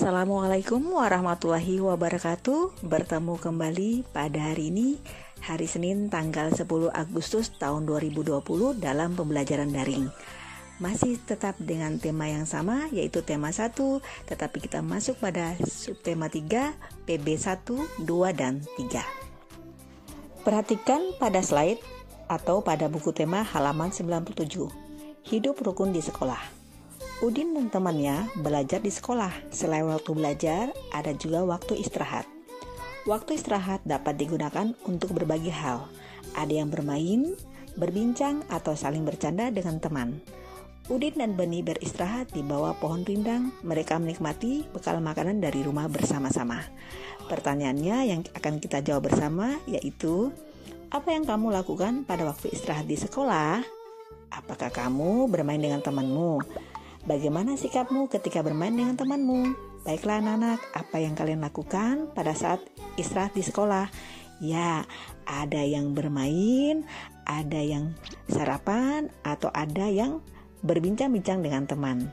Assalamualaikum warahmatullahi wabarakatuh. Bertemu kembali pada hari ini, hari Senin tanggal 10 Agustus tahun 2020 dalam pembelajaran daring. Masih tetap dengan tema yang sama, yaitu tema 1, tetapi kita masuk pada subtema 3, PB 1, 2, dan 3. Perhatikan pada slide atau pada buku tema halaman 97. Hidup rukun di sekolah. Udin dan temannya belajar di sekolah. Selain waktu belajar, ada juga waktu istirahat. Waktu istirahat dapat digunakan untuk berbagi hal. Ada yang bermain, berbincang, atau saling bercanda dengan teman. Udin dan Beni beristirahat di bawah pohon rindang. Mereka menikmati bekal makanan dari rumah bersama-sama. Pertanyaannya yang akan kita jawab bersama yaitu, apa yang kamu lakukan pada waktu istirahat di sekolah? Apakah kamu bermain dengan temanmu? Bagaimana sikapmu ketika bermain dengan temanmu? Baiklah anak-anak, apa yang kalian lakukan pada saat istirahat di sekolah? Ya, ada yang bermain, ada yang sarapan, atau ada yang berbincang-bincang dengan teman.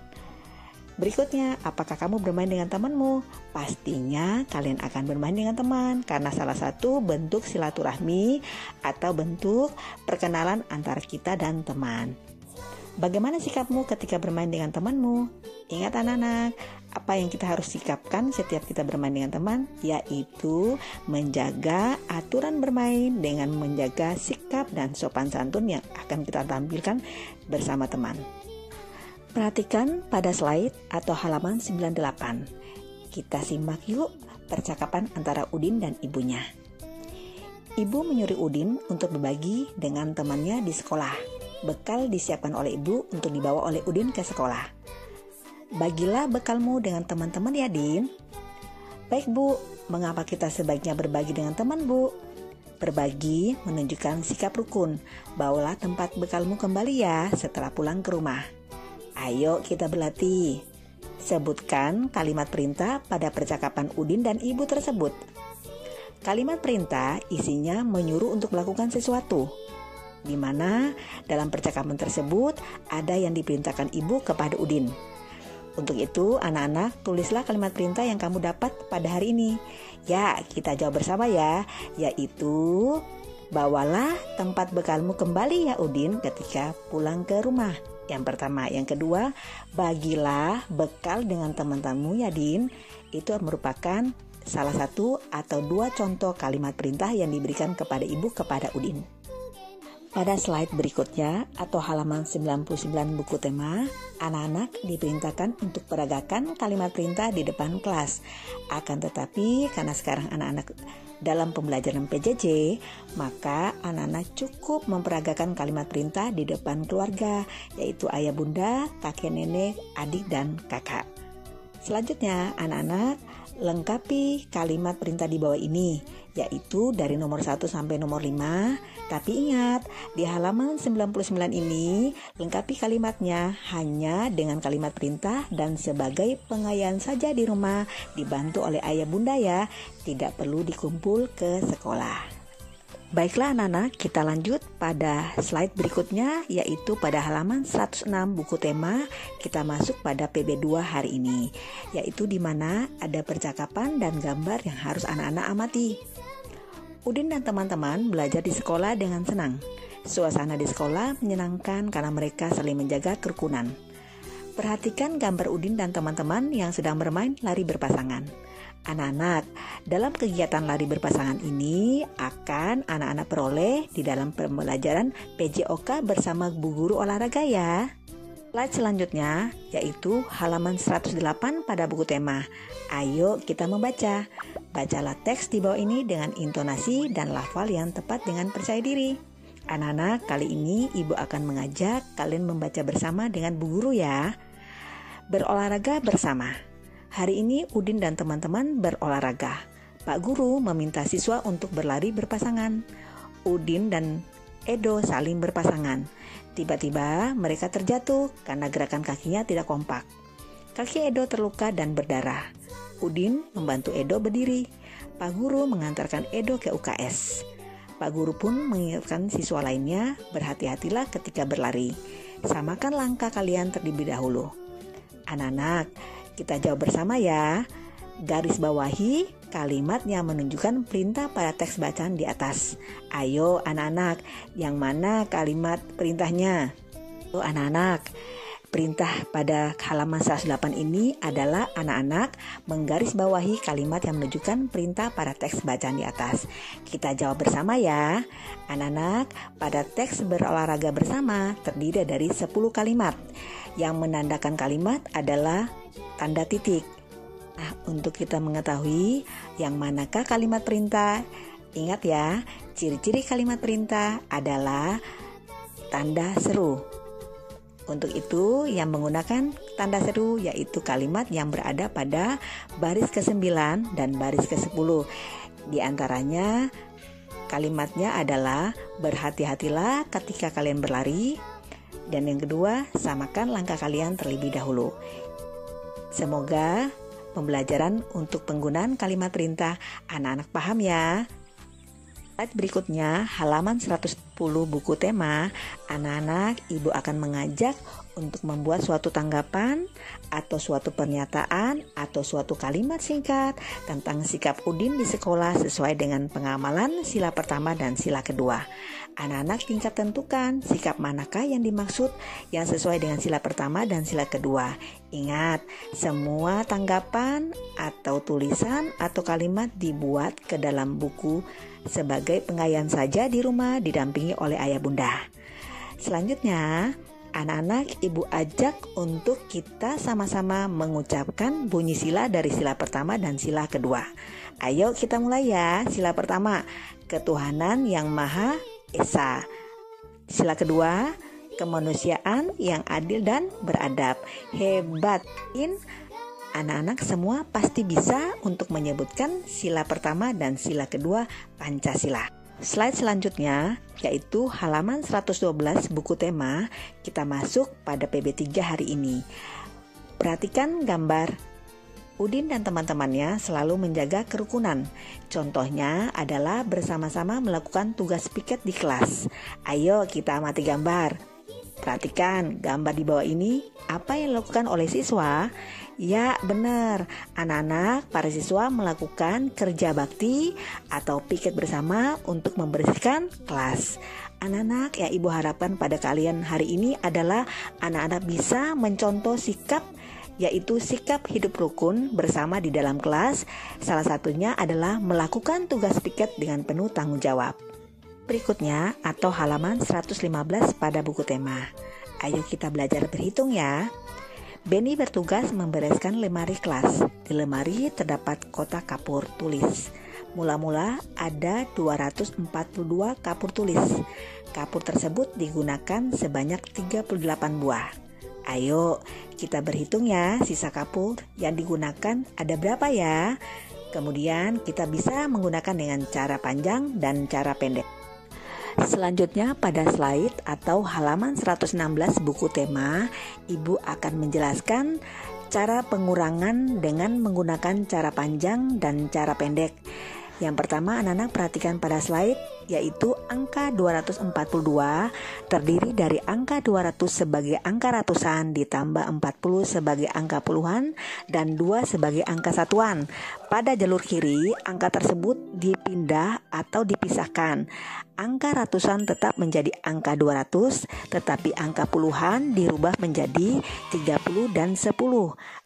Berikutnya, apakah kamu bermain dengan temanmu? Pastinya kalian akan bermain dengan teman, karena salah satu bentuk silaturahmi atau bentuk perkenalan antara kita dan teman. Bagaimana sikapmu ketika bermain dengan temanmu? Ingat anak-anak, apa yang kita harus sikapkan setiap kita bermain dengan teman? Yaitu menjaga aturan bermain dengan menjaga sikap dan sopan santun yang akan kita tampilkan bersama teman. Perhatikan pada slide atau halaman 98. Kita simak yuk percakapan antara Udin dan ibunya. Ibu menyuruh Udin untuk berbagi dengan temannya di sekolah. Bekal disiapkan oleh ibu untuk dibawa oleh Udin ke sekolah. Bagilah bekalmu dengan teman-teman ya, Din. Baik, Bu. Mengapa kita sebaiknya berbagi dengan teman, Bu? Berbagi menunjukkan sikap rukun. Bawalah tempat bekalmu kembali ya setelah pulang ke rumah. Ayo kita berlatih. Sebutkan kalimat perintah pada percakapan Udin dan ibu tersebut. Kalimat perintah isinya menyuruh untuk melakukan sesuatu, di mana dalam percakapan tersebut ada yang diperintahkan ibu kepada Udin. Untuk itu, anak-anak, tulislah kalimat perintah yang kamu dapat pada hari ini. Ya, kita jawab bersama ya, yaitu bawalah tempat bekalmu kembali ya Udin ketika pulang ke rumah. Yang pertama. Yang kedua, bagilah bekal dengan teman-temanmu ya Din. Itu merupakan salah satu atau dua contoh kalimat perintah yang diberikan kepada ibu kepada Udin. Pada slide berikutnya atau halaman 99 buku tema, anak-anak diperintahkan untuk peragakan kalimat perintah di depan kelas. Akan tetapi karena sekarang anak-anak dalam pembelajaran PJJ, maka anak-anak cukup memperagakan kalimat perintah di depan keluarga, yaitu ayah bunda, kakek nenek, adik, dan kakak. Selanjutnya, anak-anak lengkapi kalimat perintah di bawah ini, yaitu dari nomor 1 sampai nomor 5. Tapi ingat, di halaman 99 ini lengkapi kalimatnya hanya dengan kalimat perintah dan sebagai pengayaan saja di rumah, dibantu oleh ayah bunda ya, tidak perlu dikumpul ke sekolah. Baiklah anak-anak, kita lanjut pada slide berikutnya, yaitu pada halaman 106 buku tema. Kita masuk pada PB2 hari ini, yaitu di mana ada percakapan dan gambar yang harus anak-anak amati. Udin dan teman-teman belajar di sekolah dengan senang. Suasana di sekolah menyenangkan karena mereka saling menjaga kerukunan. Perhatikan gambar Udin dan teman-teman yang sedang bermain lari berpasangan. Anak-anak, dalam kegiatan lari berpasangan ini akan anak-anak peroleh di dalam pembelajaran PJOK bersama Bu Guru Olahraga ya. Slide selanjutnya yaitu halaman 108 pada buku tema. Ayo kita membaca. Bacalah teks di bawah ini dengan intonasi dan lafal yang tepat dengan percaya diri. Anak-anak, kali ini Ibu akan mengajak kalian membaca bersama dengan Bu Guru ya. Berolahraga bersama. Hari ini Udin dan teman-teman berolahraga. Pak Guru meminta siswa untuk berlari berpasangan. Udin dan Edo saling berpasangan. Tiba-tiba mereka terjatuh karena gerakan kakinya tidak kompak. Kaki Edo terluka dan berdarah. Udin membantu Edo berdiri. Pak Guru mengantarkan Edo ke UKS. Pak Guru pun mengingatkan siswa lainnya, berhati-hatilah ketika berlari. Samakan langkah kalian terlebih dahulu. Anak-anak, kita jawab bersama ya. garis bawahi kalimat yang menunjukkan perintah pada teks bacaan di atas. Ayo anak-anak, yang mana kalimat perintahnya? Anak-anak, perintah pada halaman 108 ini adalah anak-anak menggarisbawahi kalimat yang menunjukkan perintah pada teks bacaan di atas. Kita jawab bersama ya. Anak-anak, pada teks berolahraga bersama terdiri dari 10 kalimat. Yang menandakan kalimat adalah tanda titik. Nah, untuk kita mengetahui yang manakah kalimat perintah, ingat ya, ciri-ciri kalimat perintah adalah tanda seru. Untuk itu, yang menggunakan tanda seru yaitu kalimat yang berada pada baris ke-9 dan baris ke-10. Di antaranya, kalimatnya adalah berhati-hatilah ketika kalian berlari. Dan yang kedua, samakan langkah kalian terlebih dahulu. Semoga pembelajaran untuk penggunaan kalimat perintah anak-anak paham ya. Slide berikutnya, halaman 110 buku tema, anak-anak, ibu akan mengajak untuk membuat suatu tanggapan atau suatu pernyataan atau suatu kalimat singkat tentang sikap Udin di sekolah sesuai dengan pengamalan sila pertama dan sila kedua. Anak-anak tingkat tentukan sikap manakah yang dimaksud yang sesuai dengan sila pertama dan sila kedua. Ingat, semua tanggapan atau tulisan atau kalimat dibuat ke dalam buku sebagai pengayaan saja di rumah didampingi oleh ayah bunda. Selanjutnya, anak-anak ibu ajak untuk kita sama-sama mengucapkan bunyi sila dari sila pertama dan sila kedua. Ayo kita mulai ya. Sila pertama, ketuhanan yang Maha Esa. Sila kedua, kemanusiaan yang adil dan beradab. Hebat. Anak-anak semua pasti bisa untuk menyebutkan sila pertama dan sila kedua Pancasila. Slide selanjutnya yaitu halaman 112 buku tema. Kita masuk pada PB3 hari ini. Perhatikan gambar. Udin dan teman-temannya selalu menjaga kerukunan. Contohnya adalah bersama-sama melakukan tugas piket di kelas. Ayo kita amati gambar. Perhatikan gambar di bawah ini. Apa yang dilakukan oleh siswa? Ya benar, anak-anak para siswa melakukan kerja bakti atau piket bersama untuk membersihkan kelas. Anak-anak yang ibu harapkan pada kalian hari ini adalah anak-anak bisa mencontoh sikap, yaitu sikap hidup rukun bersama di dalam kelas. Salah satunya adalah melakukan tugas piket dengan penuh tanggung jawab. Berikutnya atau halaman 115 pada buku tema. Ayo kita belajar berhitung ya. Benny bertugas membereskan lemari kelas. Di lemari terdapat kotak kapur tulis. Mula-mula ada 242 kapur tulis. Kapur tersebut digunakan sebanyak 38 buah. Ayo kita berhitung ya, sisa kapur yang digunakan ada berapa ya. Kemudian kita bisa menggunakan dengan cara panjang dan cara pendek. Selanjutnya pada slide atau halaman 116 buku tema, ibu akan menjelaskan cara pengurangan dengan menggunakan cara panjang dan cara pendek. Yang pertama anak-anak perhatikan pada slide, yaitu angka 242 terdiri dari angka 200 sebagai angka ratusan ditambah 40 sebagai angka puluhan dan 2 sebagai angka satuan. Pada jalur kiri, angka tersebut dipindah atau dipisahkan. Angka ratusan tetap menjadi angka 200, tetapi angka puluhan dirubah menjadi 30 dan 10.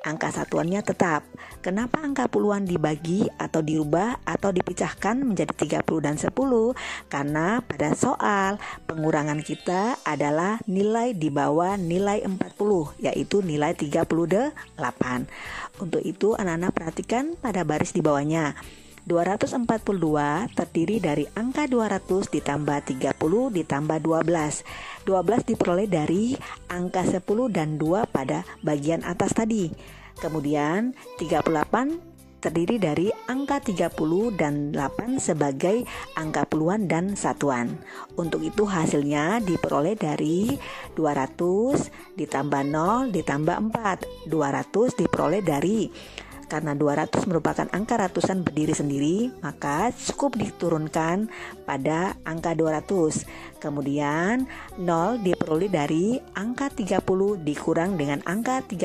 Angka satuannya tetap. Kenapa angka puluhan dibagi atau dirubah atau dipecahkan menjadi 30 dan 10? Karena pada soal pengurangan kita adalah nilai di bawah nilai 40, yaitu nilai 38. Untuk itu anak-anak perhatikan pada baris di bawahnya. 242 terdiri dari angka 200 ditambah 30 ditambah 12. 12 diperoleh dari angka 10 dan 2 pada bagian atas tadi. Kemudian 38 terdiri dari angka 30 dan 8 sebagai angka puluhan dan satuan. Untuk itu hasilnya diperoleh dari 200 ditambah 0 ditambah 4. 200 diperoleh dari, karena 200 merupakan angka ratusan berdiri sendiri, maka cukup diturunkan pada angka 200. Kemudian 0 diperoleh dari angka 30 dikurang dengan angka 30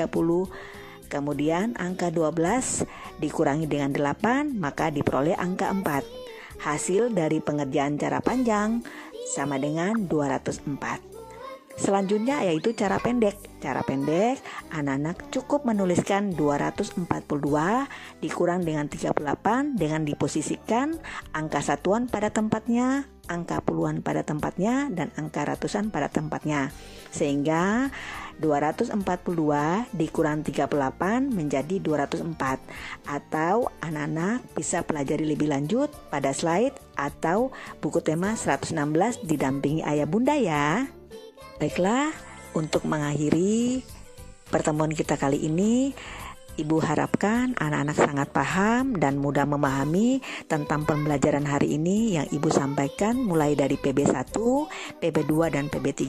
Kemudian angka 12 dikurangi dengan 8, maka diperoleh angka 4. Hasil dari pengerjaan cara panjang sama dengan 204. Selanjutnya yaitu cara pendek. Cara pendek, anak-anak cukup menuliskan 242 dikurang dengan 38 dengan diposisikan angka satuan pada tempatnya, angka puluhan pada tempatnya, dan angka ratusan pada tempatnya. Sehingga 242 dikurang 38 menjadi 204. Atau anak-anak bisa pelajari lebih lanjut pada slide atau buku tema 116 didampingi ayah bunda ya. Baiklah, untuk mengakhiri pertemuan kita kali ini, Ibu harapkan anak-anak sangat paham dan mudah memahami tentang pembelajaran hari ini yang Ibu sampaikan mulai dari PB1, PB2, dan PB3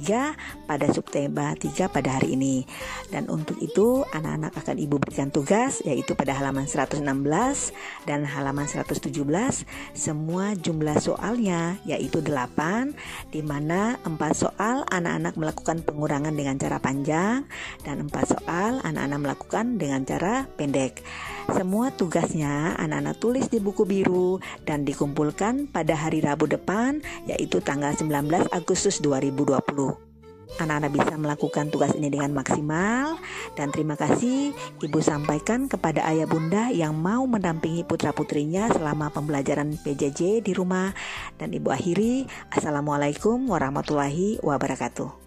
pada subtema 3 pada hari ini. Dan untuk itu anak-anak akan Ibu berikan tugas yaitu pada halaman 116 dan halaman 117 semua jumlah soalnya yaitu 8, di mana 4 soal anak-anak melakukan pengurangan dengan cara panjang dan 4 soal anak-anak melakukan dengan cara pendek. Semua tugasnya anak-anak tulis di buku biru dan dikumpulkan pada hari Rabu depan yaitu tanggal 19 Agustus 2020. Anak-anak bisa melakukan tugas ini dengan maksimal dan terima kasih Ibu sampaikan kepada ayah bunda yang mau mendampingi putra-putrinya selama pembelajaran PJJ di rumah, dan Ibu akhiri, Assalamualaikum warahmatullahi wabarakatuh.